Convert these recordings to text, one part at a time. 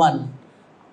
1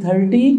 30,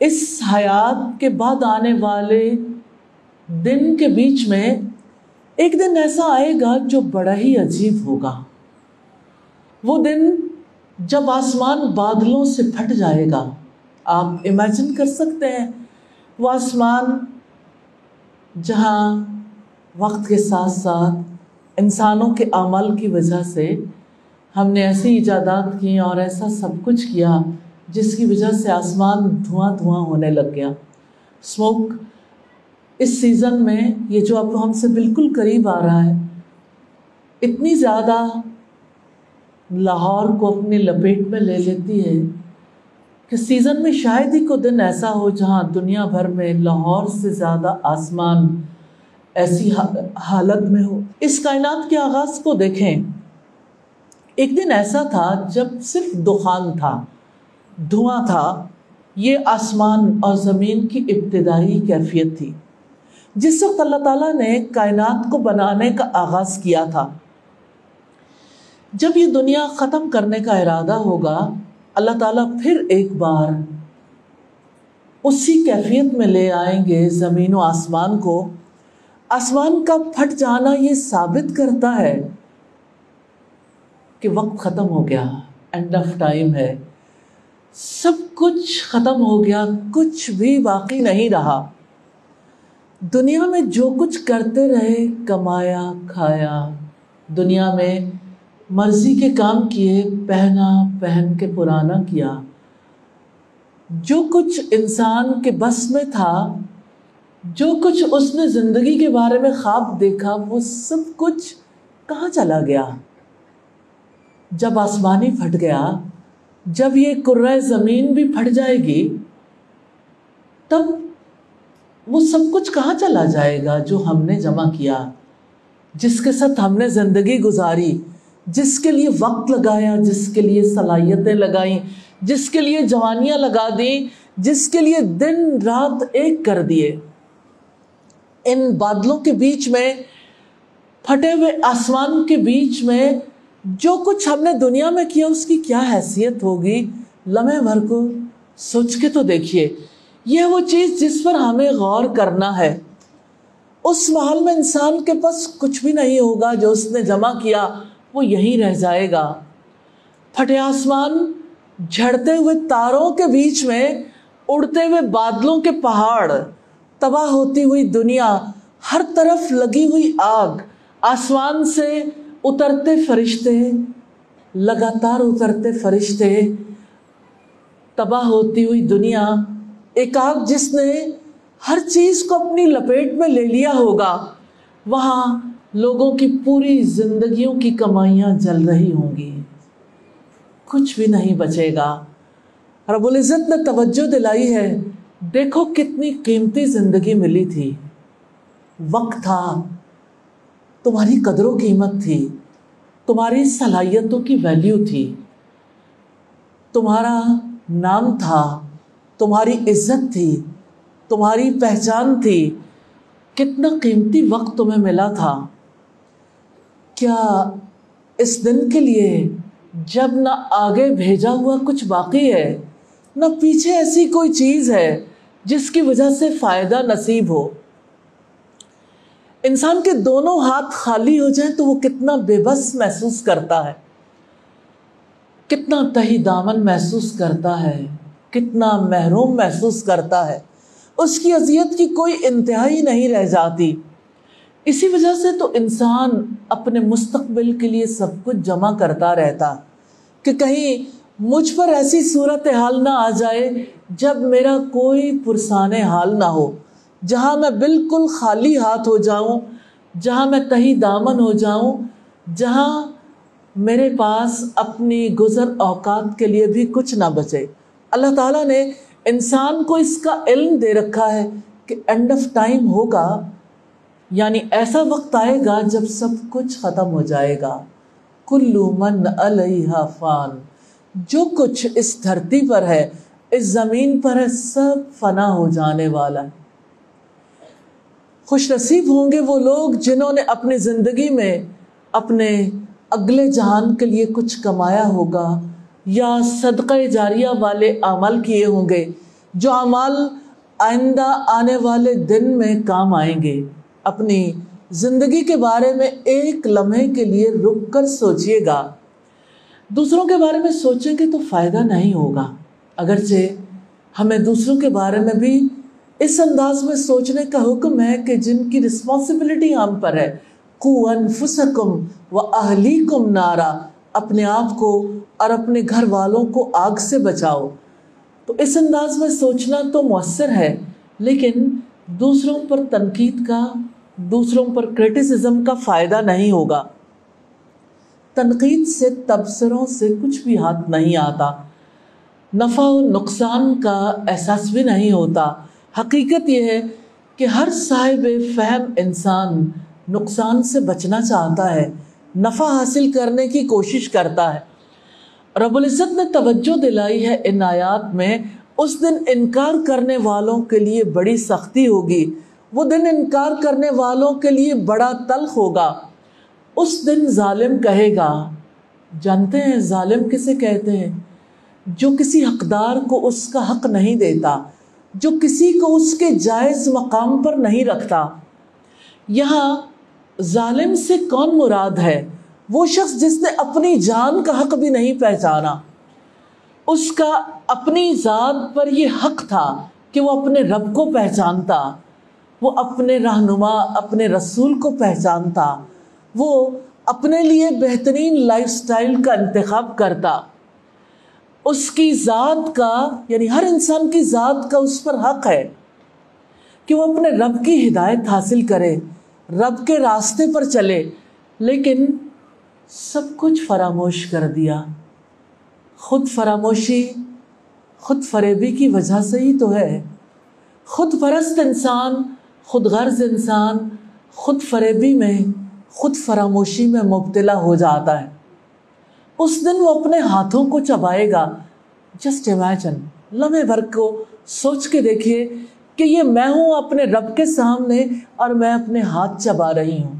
اس حیات کے بعد آنے والے دن کے بیچ میں ایک دن ایسا آئے گا جو بڑا ہی عجیب ہوگا. وہ دن جب آسمان بادلوں سے پھٹ جائے گا. آپ امیجن کر سکتے ہیں وہ آسمان جہاں وقت کے ساتھ ساتھ انسانوں کے اعمال کی وجہ سے ہم نے ایسی ایجادات کی اور ایسا سب کچھ کیا جس کی وجہ سے آسمان دھواں دھواں ہونے لگ گیا. اسموک اس سیزن میں یہ جو اب ہم سے بالکل قریب آ رہا ہے، اتنی زیادہ لاہور کو اپنی لپیٹ میں لے لیتی ہے کہ سیزن میں شاید ہی کوئی دن ایسا ہو جہاں دنیا بھر میں لاہور سے زیادہ آسمان ایسی حالت میں ہو. اس کائنات کے آغاز کو دیکھیں. ایک دن ایسا تھا جب صرف دخان تھا، دھواں تھا. یہ آسمان اور زمین کی ابتدائی کیفیت تھی جس وقت اللہ تعالیٰ نے کائنات کو بنانے کا آغاز کیا تھا. جب یہ دنیا ختم کرنے کا ارادہ ہوگا، اللہ تعالیٰ پھر ایک بار اسی کیفیت میں لے آئیں گے زمین و آسمان کو. آسمان کا پھٹ جانا یہ ثابت کرتا ہے کہ وقت ختم ہو گیا، اینڈ آف ٹائم ہے. سب کچھ ختم ہو گیا، کچھ بھی باقی نہیں رہا. دنیا میں جو کچھ کرتے رہے، کمایا کھایا، دنیا میں مرضی کے کام کیے، پہنا پہن کے پرانا کیا. جو کچھ انسان کے بس میں تھا، جو کچھ اس نے زندگی کے بارے میں خواب دیکھا، وہ سب کچھ کہاں چلا گیا؟ جب آسمان ہی پھٹ گیا، جب یہ کرۂ زمین بھی پھٹ جائے گی، تب وہ سب کچھ کہاں چلا جائے گا جو ہم نے جمع کیا، جس کے ساتھ ہم نے زندگی گزاری، جس کے لیے وقت لگایا، جس کے لیے صلاحیتیں لگائیں، جس کے لیے جوانیاں لگا دیں، جس کے لیے دن رات ایک کر دیے. ان بادلوں کے بیچ میں، پھٹے ہوئے آسمان کے بیچ میں جو کچھ ہم نے دنیا میں کیا، اس کی کیا حیثیت ہوگی؟ لمحے بھر کو سوچ کے تو دیکھیے. یہ وہ چیز جس پر ہمیں غور کرنا ہے. اس محل میں انسان کے پاس کچھ بھی نہیں ہوگا. جو اس نے جمع کیا وہ یہیں رہ جائے گا. پھٹے آسمان، جھڑتے ہوئے تاروں کے بیچ میں اڑتے ہوئے بادلوں کے پہاڑ، تباہ ہوتی ہوئی دنیا، ہر طرف لگی ہوئی آگ، آسمان سے اترتے فرشتے، لگاتار اترتے فرشتے، تباہ ہوتی ہوئی دنیا، ایک آگ جس نے ہر چیز کو اپنی لپیٹ میں لے لیا ہوگا. وہاں لوگوں کی پوری زندگیوں کی کمائیاں جل رہی ہوں گی، کچھ بھی نہیں بچے گا. رب العزت نے توجہ دلائی ہے، دیکھو کتنی قیمتی زندگی ملی تھی، وقت تھا، تمہاری قدر و قیمت تھی، تمہاری صلاحیتوں کی ویلیو تھی، تمہارا نام تھا، تمہاری عزت تھی، تمہاری پہچان تھی. کتنا قیمتی وقت تمہیں ملا تھا. کیا اس دن کے لیے جب نہ آگے بھیجا ہوا کچھ باقی ہے، نہ پیچھے ایسی کوئی چیز ہے جس کی وجہ سے فائدہ نصیب ہو؟ انسان کے دونوں ہاتھ خالی ہو جائیں تو وہ کتنا بے بس محسوس کرتا ہے، کتنا تہی دامن محسوس کرتا ہے، کتنا محروم محسوس کرتا ہے. اس کی اذیت کی کوئی انتہائی نہیں رہ جاتی. اسی وجہ سے تو انسان اپنے مستقبل کے لیے سب کچھ جمع کرتا رہتا کہ کہیں مجھ پر ایسی صورتحال نہ آ جائے جب میرا کوئی پرسان حال نہ ہو، جہاں میں بالکل خالی ہاتھ ہو جاؤں، جہاں میں تہی دامن ہو جاؤں، جہاں میرے پاس اپنی گزر اوقات کے لیے بھی کچھ نہ بچے. اللہ تعالیٰ نے انسان کو اس کا علم دے رکھا ہے کہ اینڈ آف ٹائم ہوگا، یعنی ایسا وقت آئے گا جب سب کچھ ختم ہو جائے گا. کل من علیہا فان، جو کچھ اس دھرتی پر ہے، اس زمین پر ہے، سب فنا ہو جانے والا ہے. خوش نصیب ہوں گے وہ لوگ جنہوں نے اپنی زندگی میں اپنے اگلے جہان کے لیے کچھ کمایا ہوگا یا صدقہ جاریہ والے عمل کیے ہوں گے جو اعمال آئندہ آنے والے دن میں کام آئیں گے۔ اپنی زندگی کے بارے میں ایک لمحے کے لیے رک کر سوچئے گا۔ دوسروں کے بارے میں سوچیں گے تو فائدہ نہیں ہوگا، اگرچہ ہمیں دوسروں کے بارے میں بھی اس انداز میں سوچنے کا حکم ہے کہ جن کی رسپانسبلٹی ہم پر ہے، قُوْ أَنفُسَكُمْ وَأَهْلِيكُمْ نَارًا، اپنے آپ کو اور اپنے گھر والوں کو آگ سے بچاؤ۔ تو اس انداز میں سوچنا تو مؤثر ہے، لیکن دوسروں پر تنقید کا، دوسروں پر کرٹیسزم کا فائدہ نہیں ہوگا۔ تنقید سے، تبصروں سے کچھ بھی ہاتھ نہیں آتا، نفع و نقصان کا احساس بھی نہیں ہوتا۔ حقیقت یہ ہے کہ ہر صاحب فہم انسان نقصان سے بچنا چاہتا ہے، نفع حاصل کرنے کی کوشش کرتا ہے۔ رب العزت نے توجہ دلائی ہے ان آیات میں، اس دن انکار کرنے والوں کے لیے بڑی سختی ہوگی، وہ دن انکار کرنے والوں کے لیے بڑا تلخ ہوگا۔ اس دن ظالم کہے گا، جانتے ہیں ظالم کسے کہتے ہیں؟ جو کسی حقدار کو اس کا حق نہیں دیتا، جو کسی کو اس کے جائز مقام پر نہیں رکھتا۔ یہاں ظالم سے کون مراد ہے؟ وہ شخص جس نے اپنی جان کا حق بھی نہیں پہچانا۔ اس کا اپنی ذات پر یہ حق تھا کہ وہ اپنے رب کو پہچانتا، وہ اپنے رہنما، اپنے رسول کو پہچانتا، وہ اپنے لیے بہترین لائف سٹائل کا انتخاب کرتا۔ اس کی ذات کا، یعنی ہر انسان کی ذات کا اس پر حق ہے کہ وہ اپنے رب کی ہدایت حاصل کرے، رب کے راستے پر چلے، لیکن سب کچھ فراموش کر دیا۔ خود فراموشی خود فریبی کی وجہ سے ہی تو ہے۔ خود پرست انسان، خود غرض انسان خود فریبی میں، خود فراموشی میں مبتلا ہو جاتا ہے۔ اس دن وہ اپنے ہاتھوں کو چبائے گا۔ جسٹ امیجن، لمحے بھر کو سوچ کے دیکھیے کہ یہ میں ہوں اپنے رب کے سامنے اور میں اپنے ہاتھ چبا رہی ہوں۔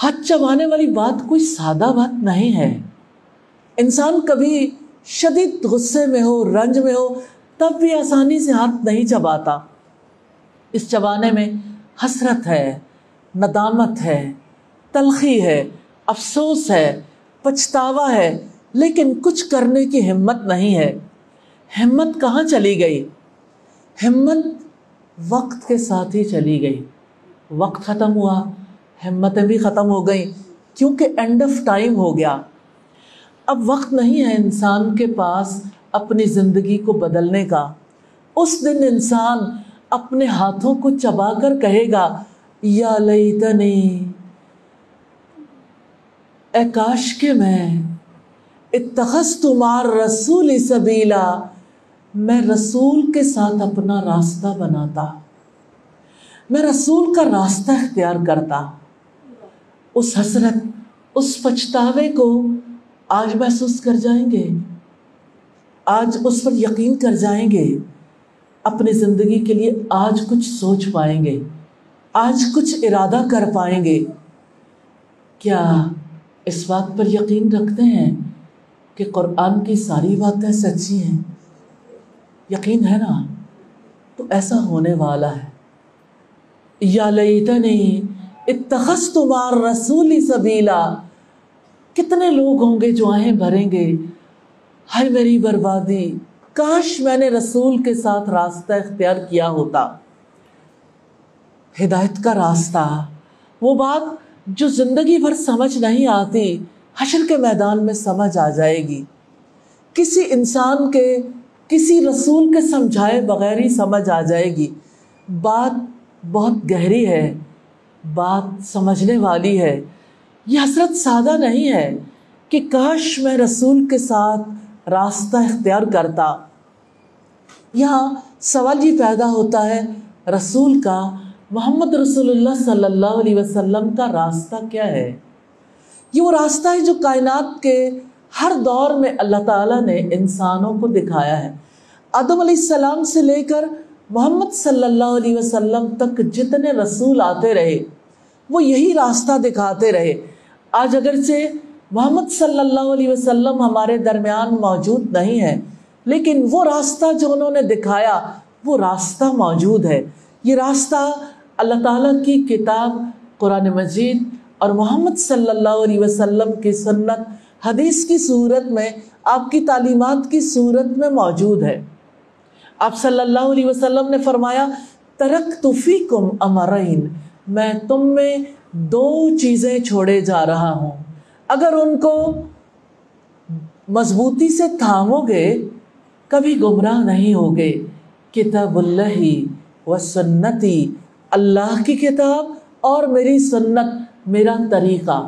ہاتھ چبانے والی بات کوئی سادہ بات نہیں ہے۔ انسان کبھی شدید غصے میں ہو، رنج میں ہو، تب بھی آسانی سے ہاتھ نہیں چباتا۔ اس چبانے میں حسرت ہے، ندامت ہے، تلخی ہے، افسوس ہے، پچھتاوا ہے، لیکن کچھ کرنے کی ہمت نہیں ہے۔ ہمت کہاں چلی گئی؟ ہمت وقت کے ساتھ ہی چلی گئی۔ وقت ختم ہوا، ہمتیں بھی ختم ہو گئیں، کیونکہ اینڈ آف ٹائم ہو گیا۔ اب وقت نہیں ہے انسان کے پاس اپنی زندگی کو بدلنے کا۔ اس دن انسان اپنے ہاتھوں کو چبا کر کہے گا، یا لیتنی، اے کاش کہ میں اتخذت مع الرسول سبیلا، میں رسول کے ساتھ اپنا راستہ بناتا، میں رسول کا راستہ اختیار کرتا۔ اس حسرت، اس پچھتاوے کو آج محسوس کر جائیں گے، آج اس پر یقین کر جائیں گے، اپنی زندگی کے لیے آج کچھ سوچ پائیں گے، آج کچھ ارادہ کر پائیں گے۔ کیا اس بات پر یقین رکھتے ہیں کہ قرآن کی ساری باتیں سچی ہیں؟ یقین ہے نا؟ تو ایسا ہونے والا ہے۔ یا لیتنی اتخذت مع الرسول سبیلا، کتنے لوگ ہوں گے جو آہیں بھریں گے، ہائے میری بربادی، کاش میں نے رسول کے ساتھ راستہ اختیار کیا ہوتا۔ ہدایت کا راستہ، وہ بات جو زندگی بھر سمجھ نہیں آتی، حشر کے میدان میں سمجھ آ جائے گی۔ کسی انسان کے، کسی رسول کے سمجھائے بغیر ہی سمجھ آ جائے گی۔ بات بہت گہری ہے، بات سمجھنے والی ہے۔ یہ حسرت سادہ نہیں ہے کہ کاش میں رسول کے ساتھ راستہ اختیار کرتا۔ یہاں سوال یہ پیدا ہوتا ہے، رسول کا، محمد رسول اللہ صلی اللہ علیہ وسلم کا راستہ کیا ہے؟ یہ وہ راستہ ہے جو کائنات کے ہر دور میں اللہ تعالیٰ نے انسانوں کو دکھایا ہے۔ آدم علیہ السلام سے لے کر محمد صلی اللہ علیہ وسلم تک جتنے رسول آتے رہے، وہ یہی راستہ دکھاتے رہے۔ آج اگرچہ محمد صلی اللہ علیہ وسلم ہمارے درمیان موجود نہیں ہے، لیکن وہ راستہ جو انہوں نے دکھایا وہ راستہ موجود ہے۔ یہ راستہ اللہ تعالیٰ کی کتاب قرآن مجید اور محمد صلی اللہ علیہ وسلم کی سنت حدیث کی صورت میں، آپ کی تعلیمات کی صورت میں موجود ہے۔ آپ صلی اللہ علیہ وسلم نے فرمایا ترکت فیکم امرین، میں تم میں دو چیزیں چھوڑے جا رہا ہوں، اگر ان کو مضبوطی سے تھامو گے کبھی گمراہ نہیں ہوگے۔ کتاب اللہ و سنتی، اللہ کی کتاب اور میری سنت، میرا طریقہ۔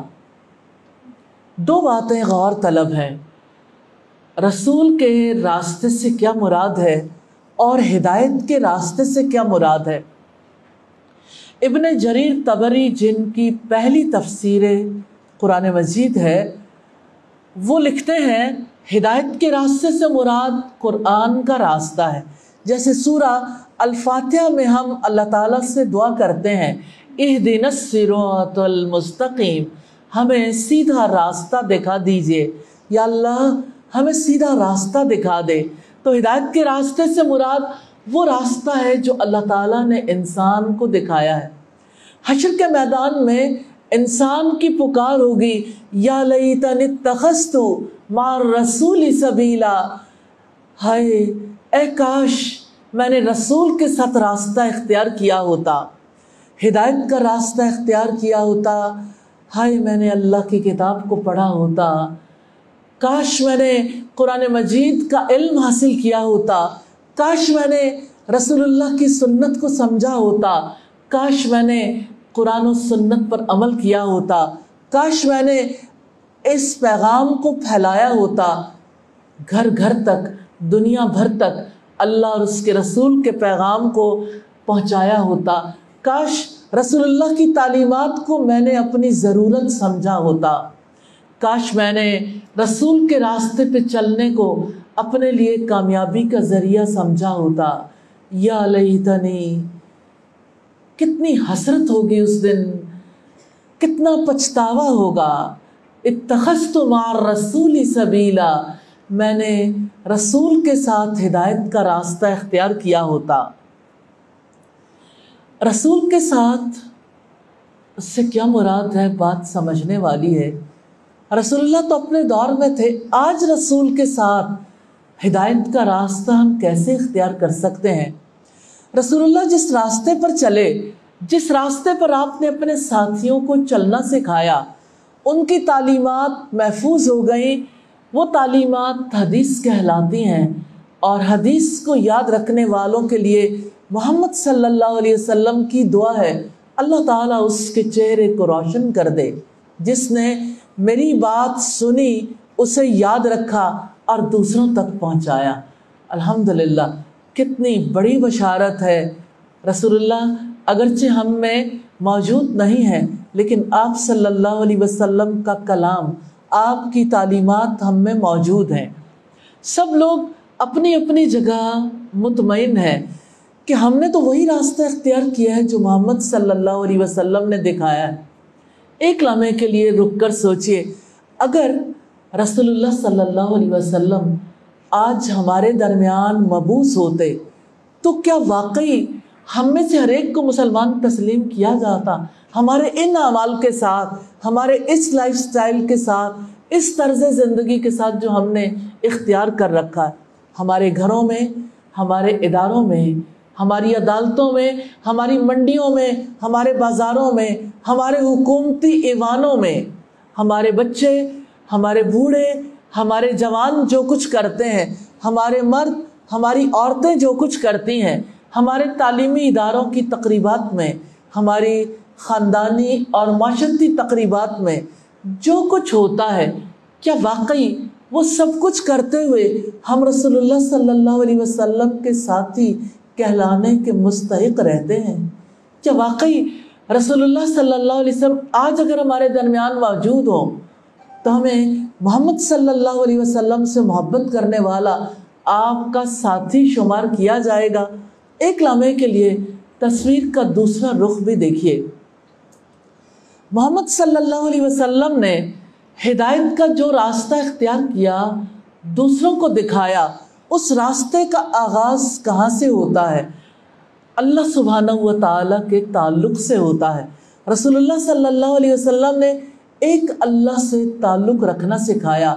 دو باتیں غور طلب ہیں، رسول کے راستے سے کیا مراد ہے اور ہدایت کے راستے سے کیا مراد ہے۔ ابن جریر طبری جن کی پہلی تفسیر قرآن مجید ہے وہ لکھتے ہیں ہدایت کے راستے سے مراد قرآن کا راستہ ہے۔ جیسے سورہ الفاتحہ میں ہم اللہ تعالیٰ سے دعا کرتے ہیں اہدنا الصراط المستقیم، ہمیں سیدھا راستہ دکھا دیجئے، یا اللہ ہمیں سیدھا راستہ دکھا دے۔ تو ہدایت کے راستے سے مراد وہ راستہ ہے جو اللہ تعالیٰ نے انسان کو دکھایا ہے۔ حشر کے میدان میں انسان کی پکار ہوگی یا لیتنی اتخذت مع الرسول سبیلا، ہائے اے کاش میں نے رسول کے ساتھ راستہ اختیار کیا ہوتا، ہدایت کا راستہ اختیار کیا ہوتا، ہائے میں نے اللہ کی کتاب کو پڑھا ہوتا، کاش میں نے قرآن مجید کا علم حاصل کیا ہوتا، کاش میں نے رسول اللہ کی سنت کو سمجھا ہوتا، کاش میں نے قرآن و سنت پر عمل کیا ہوتا، کاش میں نے اس پیغام کو پھیلایا ہوتا، گھر گھر تک، دنیا بھر تک اللہ اور اس کے رسول کے پیغام کو پہنچایا ہوتا، کاش رسول اللہ کی تعلیمات کو میں نے اپنی ضرورت سمجھا ہوتا، کاش میں نے رسول کے راستے پہ چلنے کو اپنے لیے کامیابی کا ذریعہ سمجھا ہوتا۔ یا لیتنی، کتنی حسرت ہوگی اس دن، کتنا پچھتاوا ہوگا۔ اتخذت مع الرسول سبیلا، میں نے رسول کے ساتھ ہدایت کا راستہ اختیار کیا ہوتا۔ رسول کے ساتھ اس سے کیا مراد ہے، بات سمجھنے والی ہے۔ رسول اللہ تو اپنے دور میں تھے، آج رسول کے ساتھ ہدایت کا راستہ ہم کیسے اختیار کر سکتے ہیں؟ رسول اللہ جس راستے پر چلے، جس راستے پر آپ نے اپنے ساتھیوں کو چلنا سکھایا، ان کی تعلیمات محفوظ ہو گئیں، وہ تعلیمات حدیث کہلاتی ہیں، اور حدیث کو یاد رکھنے والوں کے لیے محمد صلی اللہ علیہ وسلم کی دعا ہے اللہ تعالیٰ اس کے چہرے کو روشن کر دے۔ جس نے میری بات سنی، اسے یاد رکھا اور دوسروں تک پہنچایا۔ الحمدللہ، کتنی بڑی بشارت ہے۔ رسول اللہ اگرچہ ہم میں موجود نہیں ہے، لیکن آپ صلی اللہ علیہ وسلم کا کلام، آپ کی تعلیمات ہم میں موجود ہیں۔ سب لوگ اپنی اپنی جگہ مطمئن ہیں کہ ہم نے تو وہی راستہ اختیار کیا ہے جو محمد صلی اللہ علیہ وسلم نے دکھایا ہے۔ ایک لمحے کے لیے رک کر سوچئے، اگر رسول اللہ صلی اللہ علیہ وسلم آج ہمارے درمیان مبعوث ہوتے تو کیا واقعی ہم میں سے ہر ایک کو مسلمان تسلیم کیا جاتا؟ ہمارے ان اعمال کے ساتھ، ہمارے اس لائف سٹائل کے ساتھ، اس طرز زندگی کے ساتھ جو ہم نے اختیار کر رکھا ہے، ہمارے گھروں میں، ہمارے اداروں میں، ہماری عدالتوں میں، ہماری منڈیوں میں، ہمارے بازاروں میں، ہمارے حکومتی ایوانوں میں، ہمارے بچے، ہمارے بوڑھے، ہمارے جوان جو کچھ کرتے ہیں، ہمارے مرد، ہماری عورتیں جو کچھ کرتی ہیں، ہمارے تعلیمی اداروں کی تقریبات میں، ہماری خاندانی اور معاشرتی تقریبات میں جو کچھ ہوتا ہے، کیا واقعی وہ سب کچھ کرتے ہوئے ہم رسول اللہ صلی اللہ علیہ وسلم کے ساتھی کہلانے کے مستحق رہتے ہیں؟ کیا واقعی رسول اللہ صلی اللہ علیہ وسلم آج اگر ہمارے درمیان موجود ہوں تو ہمیں محمد صلی اللہ علیہ وسلم سے محبت کرنے والا آپ کا ساتھی شمار کیا جائے گا؟ ایک لمحے کے لیے تصویر کا دوسرا رخ بھی دیکھیے۔ محمد صلی اللہ علیہ وسلم نے ہدایت کا جو راستہ اختیار کیا، دوسروں کو دکھایا، اس راستے کا آغاز کہاں سے ہوتا ہے؟ اللہ سبحانہ و تعالیٰ کے تعلق سے ہوتا ہے۔ رسول اللہ صلی اللہ علیہ وسلم نے ایک اللہ سے تعلق رکھنا سکھایا،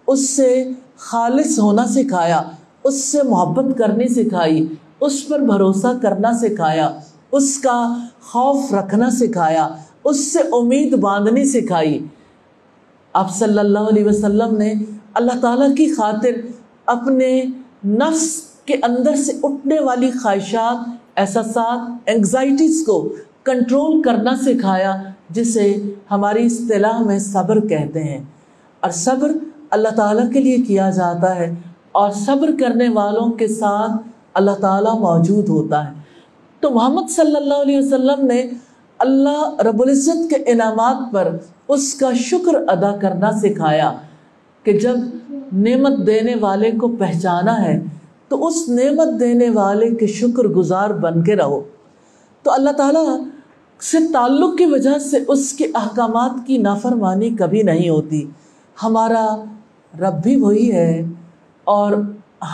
اس سے خالص ہونا سکھایا، اس سے محبت کرنی سکھائی، اس پر بھروسہ کرنا سکھایا، اس کا خوف رکھنا سکھایا، اس سے امید باندھنی سکھائی۔ آپ صلی اللہ علیہ وسلم نے اللہ تعالیٰ کی خاطر اپنے نفس کے اندر سے اٹھنے والی خواہشات، احساسات، انگزائٹیز کو کنٹرول کرنا سکھایا، جسے ہماری اصطلاح میں صبر کہتے ہیں۔ اور صبر اللہ تعالیٰ کے لیے کیا جاتا ہے، اور صبر کرنے والوں کے ساتھ اللہ تعالیٰ موجود ہوتا ہے۔ تو محمد صلی اللہ علیہ وسلم نے اللہ رب العزت کے انعامات پر اس کا شکر ادا کرنا سکھایا کہ جب نعمت دینے والے کو پہچانا ہے تو اس نعمت دینے والے کے شکر گزار بن کے رہو۔ تو اللہ تعالیٰ سے تعلق کی وجہ سے اس کے احکامات کی نافرمانی کبھی نہیں ہوتی۔ ہمارا رب بھی وہی ہے اور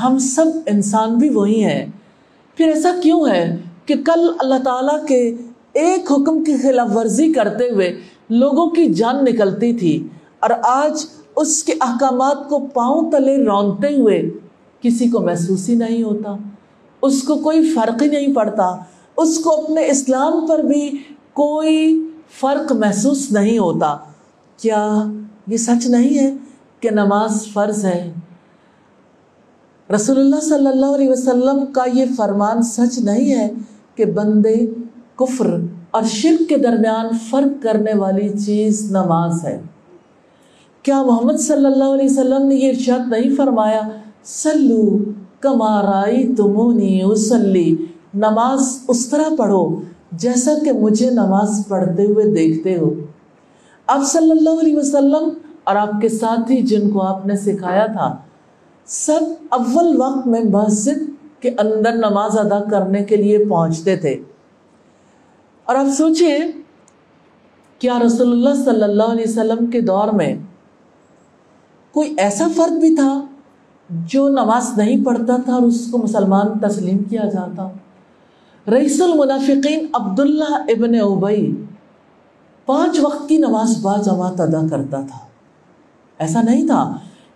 ہم سب انسان بھی وہی ہیں۔ پھر ایسا کیوں ہے کہ کل اللہ تعالیٰ کے ایک حکم کی خلاف ورزی کرتے ہوئے لوگوں کی جان نکلتی تھی، اور آج اس کے احکامات کو پاؤں تلے رونتے ہوئے کسی کو محسوس ہی نہیں ہوتا، اس کو کوئی فرق ہی نہیں پڑتا، اس کو اپنے اسلام پر بھی کوئی فرق محسوس نہیں ہوتا۔ کیا یہ سچ نہیں ہے کہ نماز فرض ہے؟ رسول اللہ صلی اللہ علیہ وسلم کا یہ فرمان سچ نہیں ہے کہ بندے کفر اور شرک کے درمیان فرق کرنے والی چیز نماز ہے؟ کیا محمد صلی اللہ علیہ وسلم نے یہ ارشاد نہیں فرمایا صلو کما رأیتمونی اصلی، نماز اس طرح پڑھو جیسا کہ مجھے نماز پڑھتے ہوئے دیکھتے ہو؟ آپ صلی اللہ علیہ وسلم اور آپ کے ساتھی جن کو آپ نے سکھایا تھا، سب اول وقت میں مسجد کے اندر نماز ادا کرنے کے لیے پہنچتے تھے۔ اور آپ سوچیں، کیا رسول اللہ صلی اللہ علیہ وسلم کے دور میں کوئی ایسا فرد بھی تھا جو نماز نہیں پڑھتا تھا اور اس کو مسلمان تسلیم کیا جاتا؟ رئیس المنافقین عبداللہ ابن ابی 5 وقت کی نماز باجماعت ادا کرتا تھا۔ ایسا نہیں تھا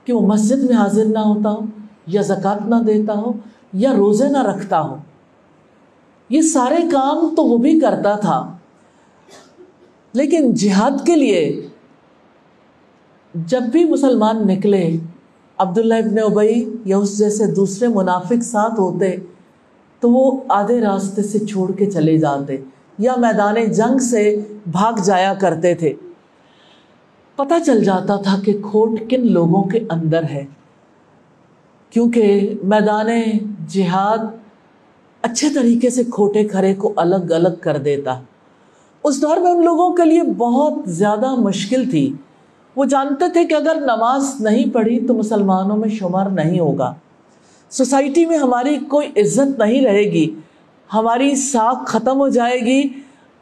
کہ وہ مسجد میں حاضر نہ ہوتا ہو، یا زکوٰۃ نہ دیتا ہو، یا روزے نہ رکھتا ہو۔ یہ سارے کام تو وہ بھی کرتا تھا، لیکن جہاد کے لیے جب بھی مسلمان نکلے، عبداللہ ابن ابی یا اس جیسے دوسرے منافق ساتھ ہوتے تو وہ آدھے راستے سے چھوڑ کے چلے جاتے یا میدان جنگ سے بھاگ جایا کرتے تھے۔ پتہ چل جاتا تھا کہ کھوٹ کن لوگوں کے اندر ہے، کیونکہ میدان جہاد اچھے طریقے سے کھوٹے کھرے کو الگ الگ کر دیتا۔ اس دور میں ان لوگوں کے لیے بہت زیادہ مشکل تھی۔ وہ جانتے تھے کہ اگر نماز نہیں پڑھی تو مسلمانوں میں شمار نہیں ہوگا، سوسائٹی میں ہماری کوئی عزت نہیں رہے گی، ہماری ساکھ ختم ہو جائے گی۔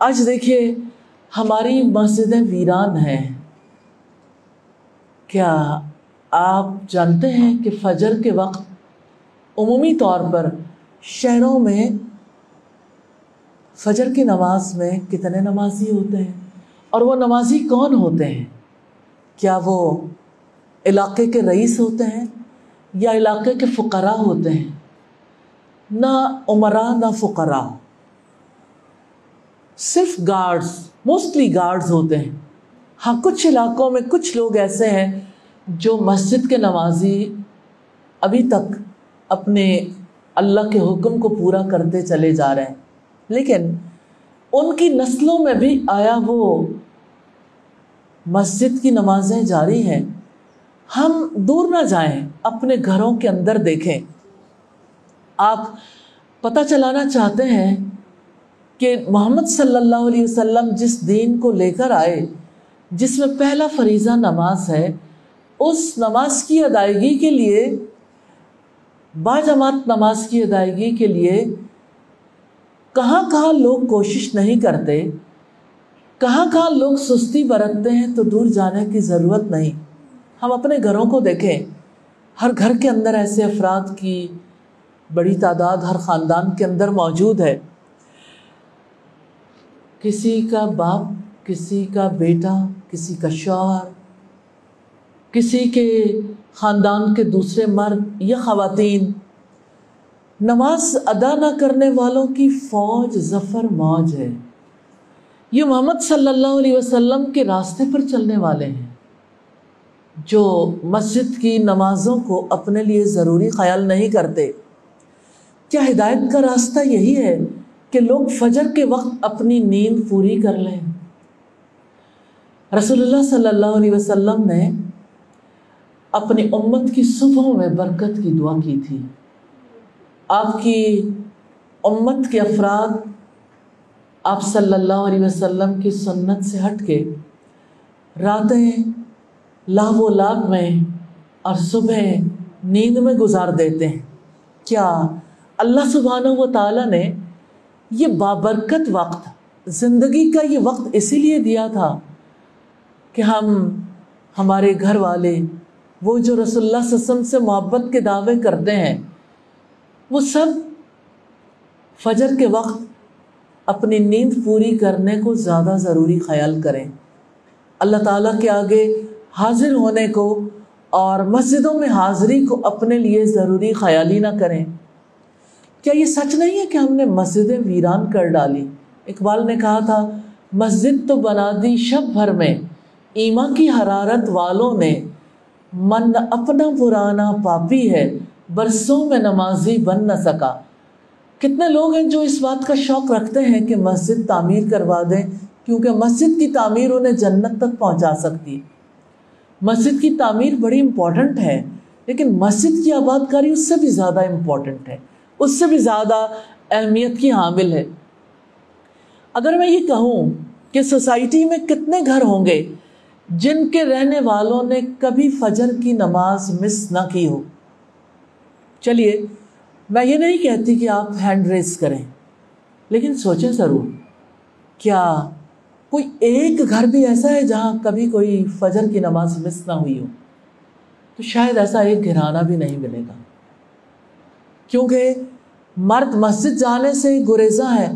آج دیکھیے ہماری مسجدیں ویران ہیں۔ کیا آپ جانتے ہیں کہ فجر کے وقت عمومی طور پر شہروں میں فجر کی نماز میں کتنے نمازی ہوتے ہیں؟ اور وہ نمازی کون ہوتے ہیں؟ کیا وہ علاقے کے رئیس ہوتے ہیں یا علاقے کے فقراء ہوتے ہیں؟ نہ عمراء نہ فقراء، صرف گارڈز، موسٹلی گارڈز ہوتے ہیں۔ ہاں، کچھ علاقوں میں کچھ لوگ ایسے ہیں جو مسجد کے نمازی ابھی تک اپنے اللہ کے حکم کو پورا کرتے چلے جا رہے ہیں، لیکن ان کی نسلوں میں بھی آیا وہ مسجد کی نمازیں جاری ہیں؟ ہم دور نہ جائیں، اپنے گھروں کے اندر دیکھیں۔ آپ پتہ چلانا چاہتے ہیں کہ محمد صلی اللہ علیہ وسلم جس دین کو لے کر آئے، جس میں پہلا فریضہ نماز ہے، اس نماز کی ادائیگی کے لیے، باجماعت نماز کی ادائیگی کے لیے کہاں کہاں لوگ کوشش نہیں کرتے، کہاں کہاں لوگ سستی برتتے ہیں، تو دور جانے کی ضرورت نہیں۔ ہم اپنے گھروں کو دیکھیں، ہر گھر کے اندر ایسے افراد کی بڑی تعداد ہر خاندان کے اندر موجود ہے. کسی کا باپ، کسی کا بیٹا، کسی کا شوہر، کسی کے خاندان کے دوسرے مرد یا خواتین، نماز ادا نہ کرنے والوں کی فوج ظفر موج ہے. یہ محمد صلی اللہ علیہ وسلم کے راستے پر چلنے والے ہیں، جو مسجد کی نمازوں کو اپنے لیے ضروری خیال نہیں کرتے. کیا ہدایت کا راستہ یہی ہے کہ لوگ فجر کے وقت اپنی نیند پوری کر لیں؟ رسول اللہ صلی اللہ علیہ وسلم نے اپنی امت کی صبحوں میں برکت کی دعا کی تھی. آپ کی امت کے افراد آپ صلی اللہ علیہ وسلم کی سنت سے ہٹ کے راتیں لہو و لعب میں اور صبح نیند میں گزار دیتے ہیں. کیا اللہ سبحانہ و تعالیٰ نے یہ بابرکت وقت، زندگی کا یہ وقت اسی لیے دیا تھا کہ ہمارے گھر والے، وہ جو رسول اللہ صلی اللہ علیہ وسلم سے محبت کے دعوے کرتے ہیں، وہ سب فجر کے وقت اپنی نیند پوری کرنے کو زیادہ ضروری خیال کریں، اللہ تعالیٰ کے آگے حاضر ہونے کو اور مسجدوں میں حاضری کو اپنے لیے ضروری خیالی نہ کریں؟ کیا یہ سچ نہیں ہے کہ ہم نے مسجدیں ویران کر ڈالی؟ اقبال نے کہا تھا، مسجد تو بنا دی شب بھر میں ایمان کی حرارت والوں نے، من اپنا پرانا پاپی ہے برسوں میں نمازی بن نہ سکا. کتنے لوگ ہیں جو اس بات کا شوق رکھتے ہیں کہ مسجد تعمیر کروا دیں، کیونکہ مسجد کی تعمیر انہیں جنت تک پہنچا سکتی. مسجد کی تعمیر بڑی امپورٹنٹ ہے، لیکن مسجد کی آباد کاری اس سے بھی زیادہ امپورٹنٹ ہے، اس سے بھی زیادہ اہمیت کی حامل ہے. اگر میں یہ کہوں کہ سوسائٹی میں کتنے گھر ہوں گے جن کے رہنے والوں نے کبھی فجر کی نماز مس نہ کی ہو؟ چلیے، میں یہ نہیں کہتی کہ آپ ہینڈ ریز کریں، لیکن سوچیں ضرور، کیا کوئی ایک گھر بھی ایسا ہے جہاں کبھی کوئی فجر کی نماز مس نہ ہوئی ہو؟ تو شاید ایسا ایک گھرانہ بھی نہیں ملے گا، کیونکہ مرد مسجد جانے سے گریزاں ہیں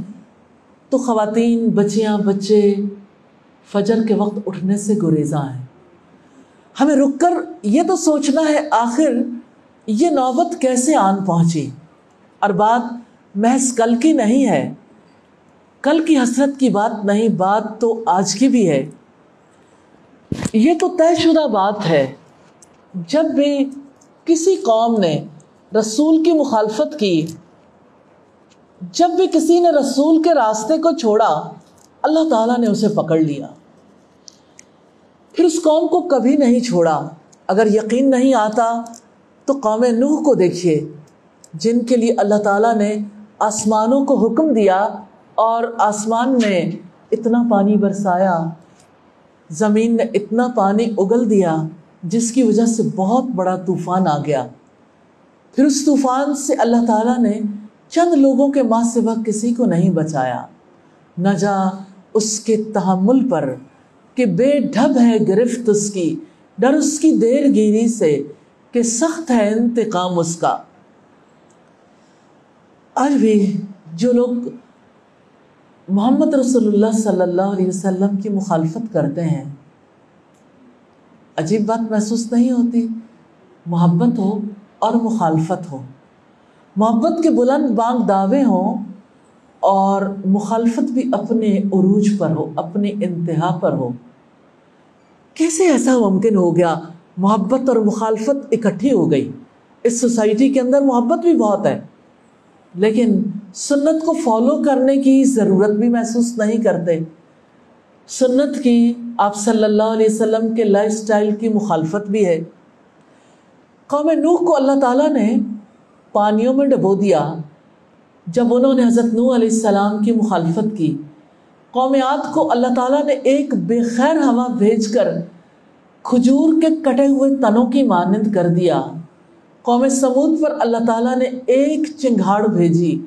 تو خواتین، بچیاں، بچے فجر کے وقت اٹھنے سے گریزاں ہیں. ہمیں رک کر یہ تو سوچنا ہے، آخر یہ نوبت کیسے آن پہنچی؟ اور بات محض کل کی نہیں ہے، کل کی حسرت کی بات نہیں، بات تو آج کی بھی ہے. یہ تو طے شدہ بات ہے، جب بھی کسی قوم نے رسول کی مخالفت کی، جب بھی کسی نے رسول کے راستے کو چھوڑا، اللہ تعالیٰ نے اسے پکڑ لیا، پھر اس قوم کو کبھی نہیں چھوڑا. اگر یقین نہیں آتا تو قوم نوح کو دیکھیے، جن کے لیے اللہ تعالیٰ نے آسمانوں کو حکم دیا اور آسمان نے اتنا پانی برسایا، زمین نے اتنا پانی اگل دیا جس کی وجہ سے بہت بڑا طوفان آ گیا. پھر اس طوفان سے اللہ تعالیٰ نے چند لوگوں کے ماں سوا کسی کو نہیں بچایا. نہ جا اس کے تحمل پر کہ بے ڈھب ہے گرفت اس کی، ڈر اس کی دیر گیری سے کہ سخت ہے انتقام اس کا. آج بھی جو لوگ محمد رسول اللہ صلی اللہ علیہ وسلم کی مخالفت کرتے ہیں، عجیب بات محسوس نہیں ہوتی؟ محبت ہو اور مخالفت ہو، محبت کے بلند بانگ دعوے ہوں اور مخالفت بھی اپنے عروج پر ہو، اپنی انتہا پر ہو. کیسے ایسا ممکن ہو گیا؟ محبت اور مخالفت اکٹھی ہو گئی. اس سوسائٹی کے اندر محبت بھی بہت ہے، لیکن سنت کو فالو کرنے کی ضرورت بھی محسوس نہیں کرتے. سنت کی، آپ صلی اللہ علیہ وسلم کے لائف سٹائل کی مخالفت بھی ہے. قوم نوح کو اللہ تعالیٰ نے پانیوں میں ڈبو دیا جب انہوں نے حضرت نوح علیہ السلام کی مخالفت کی. قوم عاد کو اللہ تعالیٰ نے ایک بے خیر ہوا بھیج کر کھجور کے کٹے ہوئے تنوں کی مانند کر دیا. قوم سمود پر اللہ تعالیٰ نے ایک چنگھاڑ بھیجی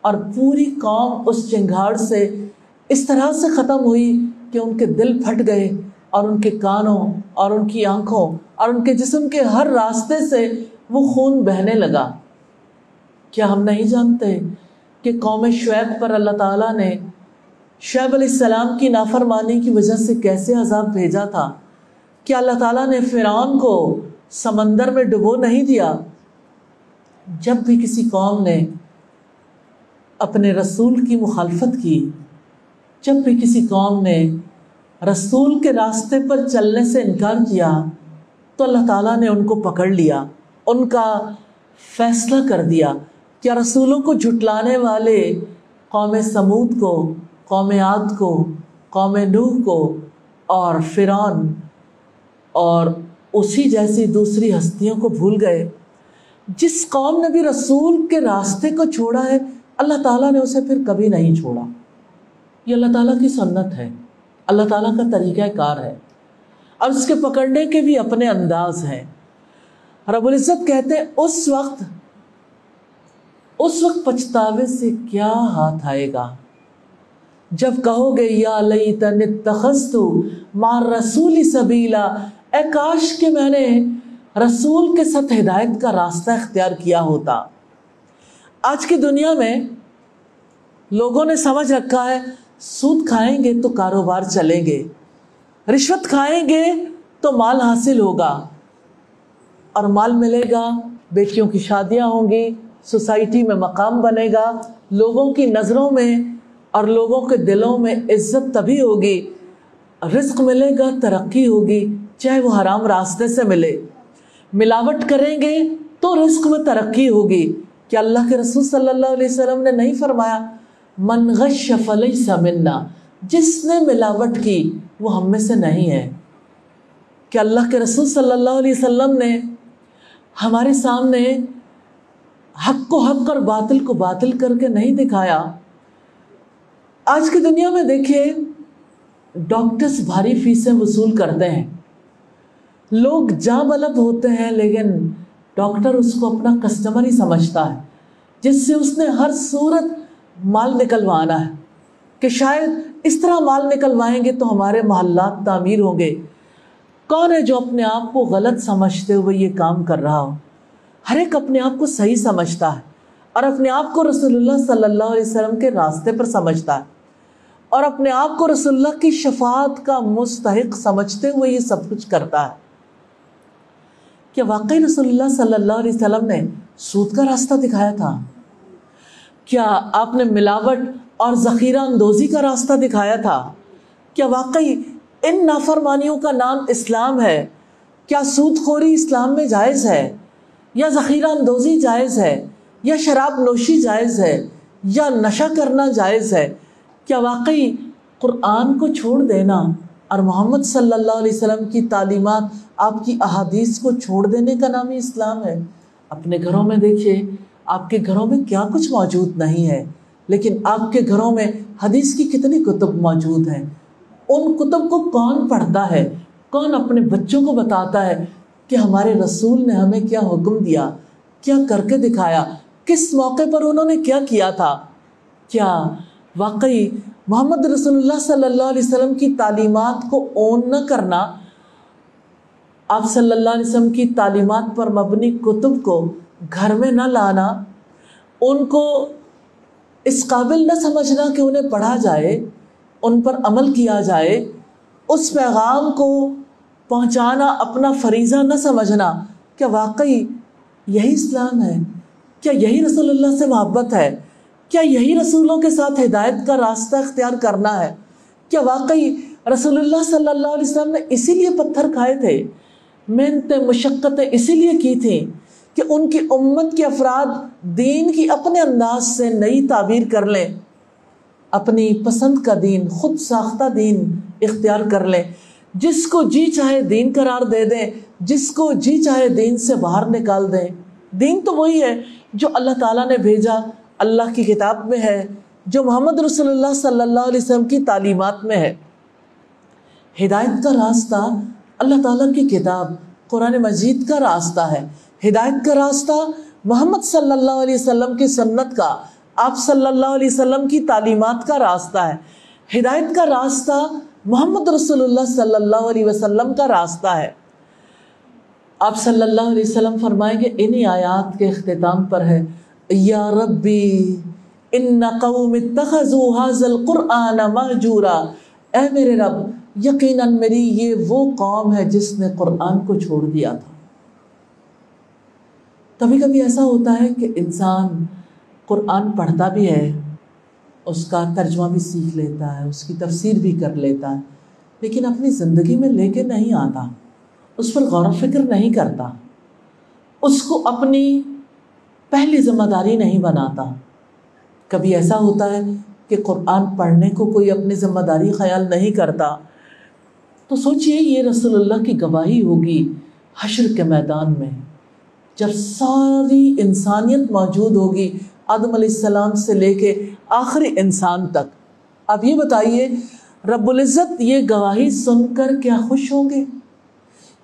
اور پوری قوم اس چنگھاڑ سے اس طرح سے ختم ہوئی کہ ان کے دل پھٹ گئے اور ان کے کانوں اور ان کی آنکھوں اور ان کے جسم کے ہر راستے سے وہ خون بہنے لگا۔ کیا ہم نہیں جانتے کہ قوم شعیب پر اللہ تعالیٰ نے شعیب علیہ السلام کی نافرمانی کی وجہ سے کیسے عذاب بھیجا تھا؟ کیا اللہ تعالیٰ نے فرعون کو سمندر میں ڈبو نہیں دیا؟ جب بھی کسی قوم نے اپنے رسول کی مخالفت کی، جب بھی کسی قوم نے رسول کے راستے پر چلنے سے انکار کیا، تو اللہ تعالیٰ نے ان کو پکڑ لیا، ان کا فیصلہ کر دیا۔ کیا رسولوں کو جھٹلانے والے قوم سمود کو، قوم عاد کو، قوم نوح کو اور فرعون اور اسی جیسی دوسری ہستیوں کو بھول گئے؟ جس قوم نے بھی رسول کے راستے کو چھوڑا ہے، اللہ تعالیٰ نے اسے پھر کبھی نہیں چھوڑا۔ یہ اللہ تعالیٰ کی سنت ہے، اللہ تعالیٰ کا طریقہ کار ہے، اور اس کے پکڑنے کے بھی اپنے انداز ہیں۔ رب العزت کہتے ہیں اس وقت پچھتاوے سے کیا ہاتھ آئے گا جب کہو گے یا لیتنی اتخذت مع الرسول سبیلا، اے کاش کہ میں نے رسول کے ساتھ ہدایت کا راستہ اختیار کیا ہوتا۔ آج کی دنیا میں لوگوں نے سمجھ رکھا ہے سود کھائیں گے تو کاروبار چلیں گے، رشوت کھائیں گے تو مال حاصل ہوگا، اور مال ملے گا، بیٹیوں کی شادیاں ہوں گی، سوسائٹی میں مقام بنے گا، لوگوں کی نظروں میں اور لوگوں کے دلوں میں عزت تبھی ہوگی، رزق ملے گا، ترقی ہوگی، چاہے وہ حرام راستے سے ملے۔ ملاوٹ کریں گے تو رزق میں ترقی ہوگی۔ کہ اللہ کے رسول صلی اللہ علیہ وسلم نے نہیں فرمایا من غش فلیس منا، جس نے ملاوٹ کی وہ ہم میں سے نہیں ہے؟ کہ اللہ کے رسول صلی اللہ علیہ وسلم نے ہمارے سامنے حق کو حق اور باطل کو باطل کر کے نہیں دکھایا۔ آج کی دنیا میں دیکھیے ڈاکٹرز بھاری فیسیں وصول کرتے ہیں، لوگ جاں بلب ہوتے ہیں، لیکن ڈاکٹر اس کو اپنا کسٹمر ہی سمجھتا ہے، جس سے اس نے ہر صورت مال نکلوانا ہے کہ شاید اس طرح مال نکلوائیں گے تو ہمارے محلات تعمیر ہوں گے۔ کون ہے جو اپنے آپ کو غلط سمجھتے ہوئے یہ کام کر رہا ہو؟ ہر ایک اپنے آپ کو صحیح سمجھتا ہے اور اپنے آپ کو رسول اللہ صلی اللہ علیہ وسلم کے راستے پر سمجھتا ہے، اور اپنے آپ کو رسول اللہ کی شفاعت کا مستحق سمجھتے ہوئے یہ سب کچھ کرتا ہے۔ کیا واقعی رسول اللہ صلی اللہ علیہ وسلم نے سود کا راستہ دکھایا تھا؟ کیا آپ نے ملاوٹ اور ذخیرہ اندوزی کا راستہ دکھایا تھا؟ کیا واقعی ان نافرمانیوں کا نام اسلام ہے؟ کیا سود خوری اسلام میں جائز ہے، یا ذخیرہ اندوزی جائز ہے، یا شراب نوشی جائز ہے، یا نشہ کرنا جائز ہے؟ کیا واقعی قرآن کو چھوڑ دینا اور محمد صلی اللہ علیہ وسلم کی تعلیمات، آپ کی احادیث کو چھوڑ دینے کا نام ہی اسلام ہے؟ اپنے گھروں میں دیکھیے، آپ کے گھروں میں کیا کچھ موجود نہیں ہے، لیکن آپ کے گھروں میں حدیث کی کتنی کتب موجود ہیں۔ ان کتب کو کون پڑھتا ہے؟ کون اپنے بچوں کو بتاتا ہے کہ ہمارے رسول نے ہمیں کیا حکم دیا، کیا کر کے دکھایا، کس موقع پر انہوں نے کیا کیا تھا؟ کیا واقعی محمد رسول اللہ صلی اللہ علیہ وسلم کی تعلیمات کو اون نہ کرنا، آپ صلی اللہ علیہ وسلم کی تعلیمات پر مبنی کتب کو گھر میں نہ لانا، ان کو اس قابل نہ سمجھنا کہ انہیں پڑھا جائے، ان پر عمل کیا جائے، اس پیغام کو پہنچانا اپنا فریضہ نہ سمجھنا، کیا واقعی یہی اسلام ہے؟ کیا یہی رسول اللہ سے محبت ہے؟ کیا یہی رسولوں کے ساتھ ہدایت کا راستہ اختیار کرنا ہے؟ کیا واقعی رسول اللہ صلی اللہ علیہ وسلم نے اسی لیے پتھر کھائے تھے، محنتیں مشقتیں اسی لیے کی تھیں کہ ان کی امت کے افراد دین کی اپنے انداز سے نئی تعبیر کر لیں، اپنی پسند کا دین، خود ساختہ دین اختیار کر لیں، جس کو جی چاہے دین قرار دے دیں، جس کو جی چاہے دین سے باہر نکال دیں۔ دین تو وہی ہے جو اللہ تعالیٰ نے بھیجا، اللہ کی کتاب میں ہے، جو محمد رسول اللہ صلی اللہ علیہ وسلم کی تعلیمات میں ہے۔ ہدایت کا راستہ اللہ تعالیٰ کی کتاب قرآن مجید کا راستہ ہے، ہدایت کا راستہ محمد صلی اللہ علیہ وسلم کی سنت کا، آپ صلی اللہ علیہ وسلم کی تعلیمات کا راستہ ہے، ہدایت کا راستہ محمد رسول اللہ صلی اللہ علیہ وسلم کا راستہ ہے۔ آپ صلی اللہ علیہ وسلم فرمائیں گے انہی آیات کے اختتام پر ہے یا ربی ان قوم اتخذوا ھذا القرآن مہجورا، اے میرے رب یقیناً میری یہ وہ قوم ہے جس نے قرآن کو چھوڑ دیا تھا۔ کبھی کبھی ایسا ہوتا ہے کہ انسان قرآن پڑھتا بھی ہے، اس کا ترجمہ بھی سیکھ لیتا ہے، اس کی تفسیر بھی کر لیتا ہے، لیکن اپنی زندگی میں لے کے نہیں آتا، اس پر غور و فکر نہیں کرتا، اس کو اپنی پہلی ذمہ داری نہیں بناتا۔ کبھی ایسا ہوتا ہے کہ قرآن پڑھنے کو کوئی اپنی ذمہ داری خیال نہیں کرتا، تو سوچئے یہ رسول اللہ کی گواہی ہوگی حشر کے میدان میں، جب ساری انسانیت موجود ہوگی، آدم علیہ السلام سے لے کے آخری انسان تک۔ اب یہ بتائیے رب العزت یہ گواہی سن کر کیا خوش ہوں گے؟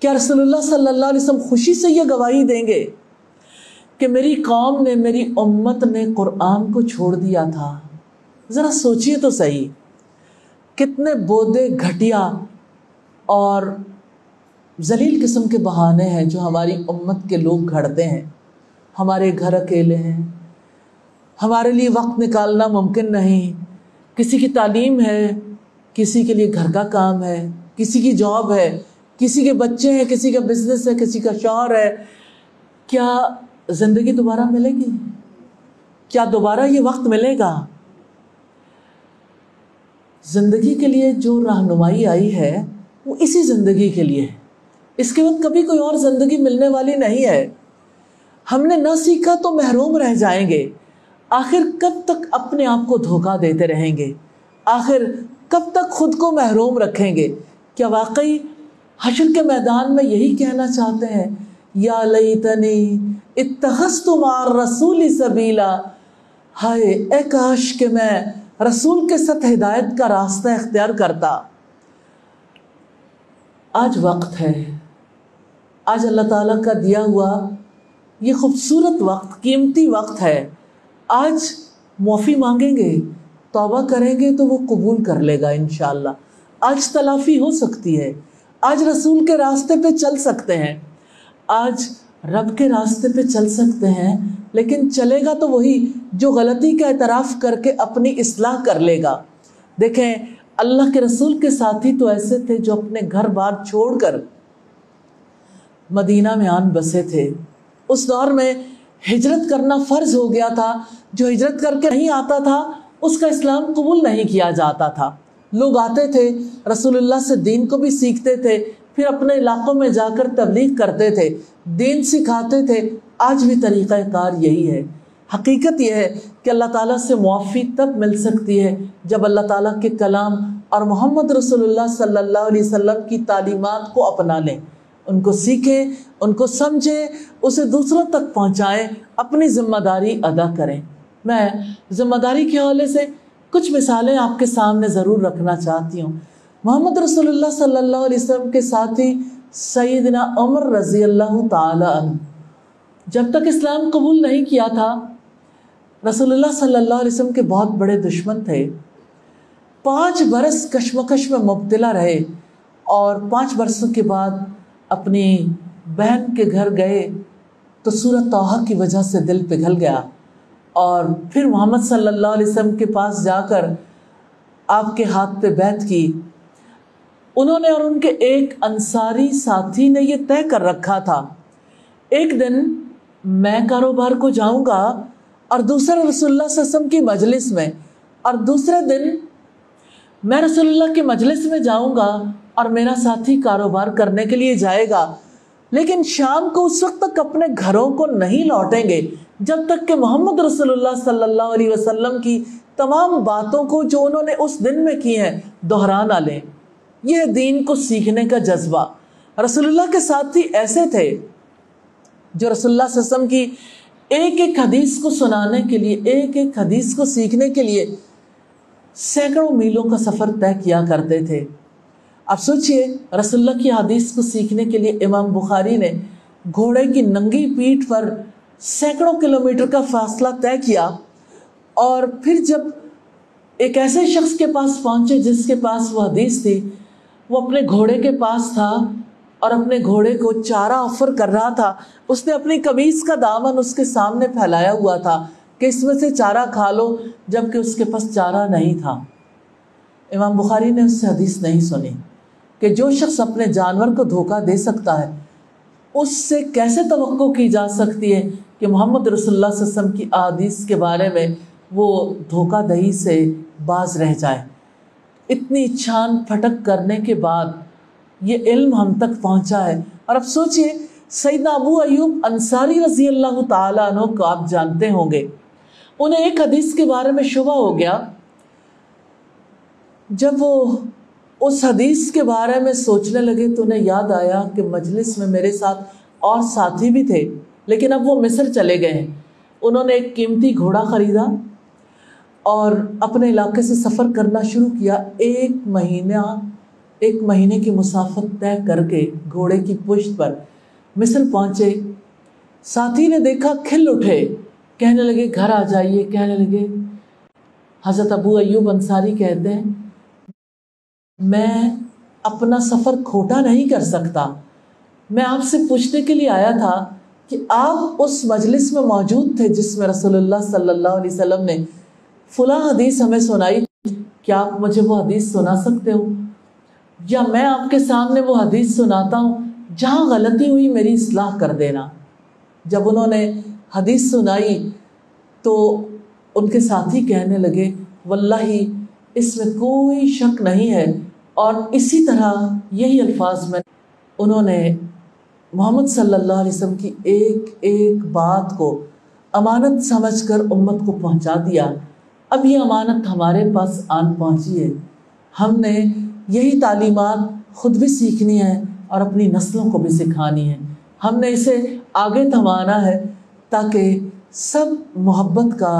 کیا رسول اللہ صلی اللہ علیہ وسلم خوشی سے یہ گواہی دیں گے کہ میری قوم نے، میری امت نے قرآن کو چھوڑ دیا تھا؟ ذرا سوچئے تو صحیح، کتنے بودے گھٹیا اور ذلیل قسم کے بہانے ہیں جو ہماری امت کے لوگ گھڑتے ہیں۔ ہمارے گھر اکیلے ہیں، ہمارے لیے وقت نکالنا ممکن نہیں، کسی کی تعلیم ہے، کسی کے لیے گھر کا کام ہے، کسی کی جاب ہے، کسی کے بچے ہیں، کسی کا بزنس ہے، کسی کا شوہر ہے۔ کیا زندگی دوبارہ ملے گی؟ کیا دوبارہ یہ وقت ملے گا؟ زندگی کے لیے جو رہنمائی آئی ہے وہ اسی زندگی کے لیے ہے، اس کے بعد کبھی کوئی اور زندگی ملنے والی نہیں ہے۔ ہم نے نہ سیکھا تو محروم رہ جائیں گے۔ آخر کب تک اپنے آپ کو دھوکہ دیتے رہیں گے؟ آخر کب تک خود کو محروم رکھیں گے؟ کیا واقعی حشر کے میدان میں یہی کہنا چاہتے ہیں یا لیتنی اتخذت مع الرسول سبیلا، ہائے اے کاش کہ میں رسول کے ساتھ ہدایت کا راستہ اختیار کرتا۔ آج وقت ہے، آج اللہ تعالیٰ کا دیا ہوا یہ خوبصورت وقت، قیمتی وقت ہے۔ آج معافی مانگیں گے، توبہ کریں گے تو وہ قبول کر لے گا انشاءاللہ۔ آج تلافی ہو سکتی ہے، آج رسول کے راستے پہ چل سکتے ہیں، آج رب کے راستے پہ چل سکتے ہیں، لیکن چلے گا تو وہی جو غلطی کا اعتراف کر کے اپنی اصلاح کر لے گا۔ دیکھیں اللہ کے رسول کے ساتھی تو ایسے تھے جو اپنے گھر بار چھوڑ کر مدینہ میں آن بسے تھے۔ اس دور میں ہجرت کرنا فرض ہو گیا تھا، جو ہجرت کر کے نہیں آتا تھا اس کا اسلام قبول نہیں کیا جاتا تھا۔ لوگ آتے تھے رسول اللہ سے دین کو بھی سیکھتے تھے، پھر اپنے علاقوں میں جا کر تبلیغ کرتے تھے، دین سکھاتے تھے۔ آج بھی طریقہ کار یہی ہے۔ حقیقت یہ ہے کہ اللہ تعالیٰ سے معافی تب مل سکتی ہے جب اللہ تعالیٰ کے کلام اور محمد رسول اللہ صلی اللہ علیہ وسلم کی تعلیمات کو اپنا لیں، ان کو سیکھیں، ان کو سمجھیں، اسے دوسروں تک پہنچائیں، اپنی ذمہ داری ادا کریں۔ میں ذمہ داری کے حوالے سے کچھ مثالیں آپ کے سامنے ضرور رکھنا چاہتی ہوں۔ محمد رسول اللہ صلی اللہ علیہ وسلم کے ساتھی سیدنا عمر رضی اللہ تعالی عنہ جب تک اسلام قبول نہیں کیا تھا، رسول اللہ صلی اللہ علیہ وسلم کے بہت بڑے دشمن تھے۔ 5 برس کشمکش میں مبتلا رہے اور 5 برسوں کے بعد اپنی بہن کے گھر گئے تو سورۃ طٰہٰ کی وجہ سے دل پگھل گیا، اور پھر محمد صلی اللہ علیہ وسلم کے پاس جا کر آپ کے ہاتھ پہ بیعت کی۔ انہوں نے اور ان کے ایک انصاری ساتھی نے یہ طے کر رکھا تھا، ایک دن میں کاروبار کو جاؤں گا اور دوسرا رسول اللہ صلی اللہ علیہ وسلم کی مجلس میں، اور دوسرے دن میں رسول اللہ کی مجلس میں جاؤں گا اور میرا ساتھی کاروبار کرنے کے لیے جائے گا، لیکن شام کو اس وقت تک اپنے گھروں کو نہیں لوٹیں گے جب تک کہ محمد رسول اللہ صلی اللہ علیہ وسلم کی تمام باتوں کو جو انہوں نے اس دن میں کی ہیں دہرا نہ لیں۔ یہ دین کو سیکھنے کا جذبہ۔ رسول اللہ کے ساتھی ایسے تھے جو رسول اللہ صلی اللہ علیہ وسلم کی ایک ایک حدیث کو سنانے کے لیے، ایک ایک حدیث کو سیکھنے کے لیے سینکڑوں میلوں کا سفر طے کیا کرتے تھے۔ اب سوچئے رسول اللہ کی حدیث کو سیکھنے کے لیے امام بخاری نے گھوڑے کی ننگی پیٹھ پر سینکڑوں کلومیٹر کا فاصلہ طے کیا، اور پھر جب ایک ایسے شخص کے پاس پہنچے جس کے پاس وہ حدیث تھی، وہ اپنے گھوڑے کے پاس تھا اور اپنے گھوڑے کو چارہ آفر کر رہا تھا، اس نے اپنی قمیص کا دامن اس کے سامنے پھیلایا ہوا تھا کہ اس میں سے چارہ کھا لو، جبکہ اس کے پاس چارہ نہیں تھا۔ امام بخاری نے اس سے حدیث نہیں سنی کہ جو شخص اپنے جانور کو دھوکہ دے سکتا ہے، اس سے کیسے توقع کی جا سکتی ہے کہ محمد رسول اللہ صلی اللہ علیہ وسلم کی احادیث کے بارے میں وہ دھوکہ دہی سے باز رہ جائے۔ اتنی چھان پھٹک کرنے کے بعد یہ علم ہم تک پہنچا ہے۔ اور اب سوچئے، سیدنا ابو ایوب انصاری رضی اللہ تعالیٰ عنہ کو آپ جانتے ہوں گے، انہیں ایک حدیث کے بارے میں شبہ ہو گیا۔ جب وہ اس حدیث کے بارے میں سوچنے لگے تو انہیں یاد آیا کہ مجلس میں میرے ساتھ اور ساتھی بھی تھے، لیکن اب وہ مصر چلے گئے ہیں۔ انہوں نے ایک قیمتی گھوڑا خریدا اور اپنے علاقے سے سفر کرنا شروع کیا۔ ایک مہینے کی مسافت طے کر کے گھوڑے کی پشت پر مصر پہنچے۔ ساتھی نے دیکھا، کھل اٹھے، کہنے لگے گھر آ جائیے۔ کہنے لگے، حضرت ابو ایوب انصاری کہتے ہیں میں اپنا سفر کھوٹا نہیں کر سکتا، میں آپ سے پوچھنے کے لیے آیا تھا کہ آپ اس مجلس میں موجود تھے جس میں رسول اللہ صلی اللہ علیہ وسلم نے فلاں حدیث ہمیں سنائی، کیا آپ مجھے وہ حدیث سنا سکتے ہو؟ یا میں آپ کے سامنے وہ حدیث سناتا ہوں، جہاں غلطی ہوئی میری اصلاح کر دینا۔ جب انہوں نے حدیث سنائی تو ان کے ساتھی کہنے لگے واللہ اس میں کوئی شک نہیں ہے، اور اسی طرح یہی الفاظ میں انہوں نے محمد صلی اللہ علیہ وسلم کی ایک ایک بات کو امانت سمجھ کر امت کو پہنچا دیا۔ اب یہ امانت ہمارے پاس آن پہنچی ہے، ہم نے یہی تعلیمات خود بھی سیکھنی ہے اور اپنی نسلوں کو بھی سکھانی ہے۔ ہم نے اسے آگے تھمانا ہے تاکہ سب محبت کا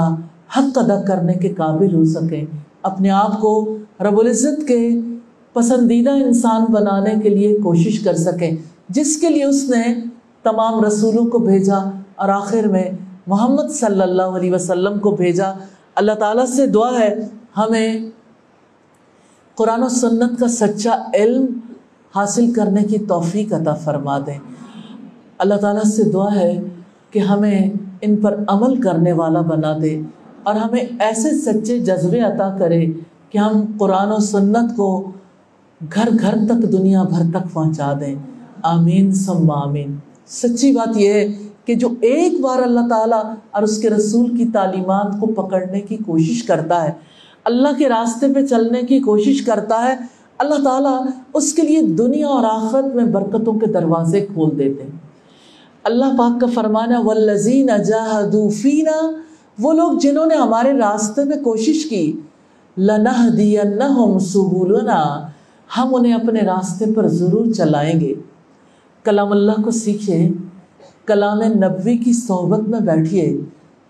حق ادا کرنے کے قابل ہو سکیں، اپنے آپ کو رب العزت کے پسندیدہ انسان بنانے کے لیے کوشش کر سکیں، جس کے لیے اس نے تمام رسولوں کو بھیجا اور آخر میں محمد صلی اللہ علیہ وسلم کو بھیجا۔ اللہ تعالیٰ سے دعا ہے ہمیں قرآن و سنت کا سچا علم حاصل کرنے کی توفیق عطا فرما دیں۔ اللہ تعالیٰ سے دعا ہے کہ ہمیں ان پر عمل کرنے والا بنا دے اور ہمیں ایسے سچے جذبے عطا کرے کہ ہم قرآن و سنت کو گھر گھر تک، دنیا بھر تک پہنچا دیں۔ آمین ثم آمین۔ سچی بات یہ ہے کہ جو ایک بار اللہ تعالیٰ اور اس کے رسول کی تعلیمات کو پکڑنے کی کوشش کرتا ہے، اللہ کے راستے پہ چلنے کی کوشش کرتا ہے، اللہ تعالیٰ اس کے لیے دنیا اور آخرت میں برکتوں کے دروازے کھول دیتے ہیں۔ اللہ پاک کا فرمانا والذین جاہدوا فینا، وہ لوگ جنہوں نے ہمارے راستے میں کوشش کی، لنہدینہم سبلنا، ہم انہیں اپنے راستے پر ضرور چلائیں گے۔ کلام اللہ کو سیکھیے، کلام نبوی کی صحبت میں بیٹھیے،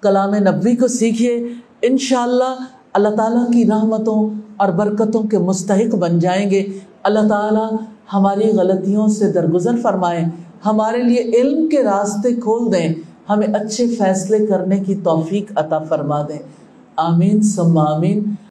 کلام نبوی کو سیکھیے، انشاءاللہ اللہ تعالیٰ کی رحمتوں اور برکتوں کے مستحق بن جائیں گے۔ اللہ تعالیٰ ہماری غلطیوں سے درگزر فرمائیں، ہمارے لیے علم کے راستے کھول دیں، ہمیں اچھے فیصلے کرنے کی توفیق عطا فرما دیں۔ آمین ثم آمین۔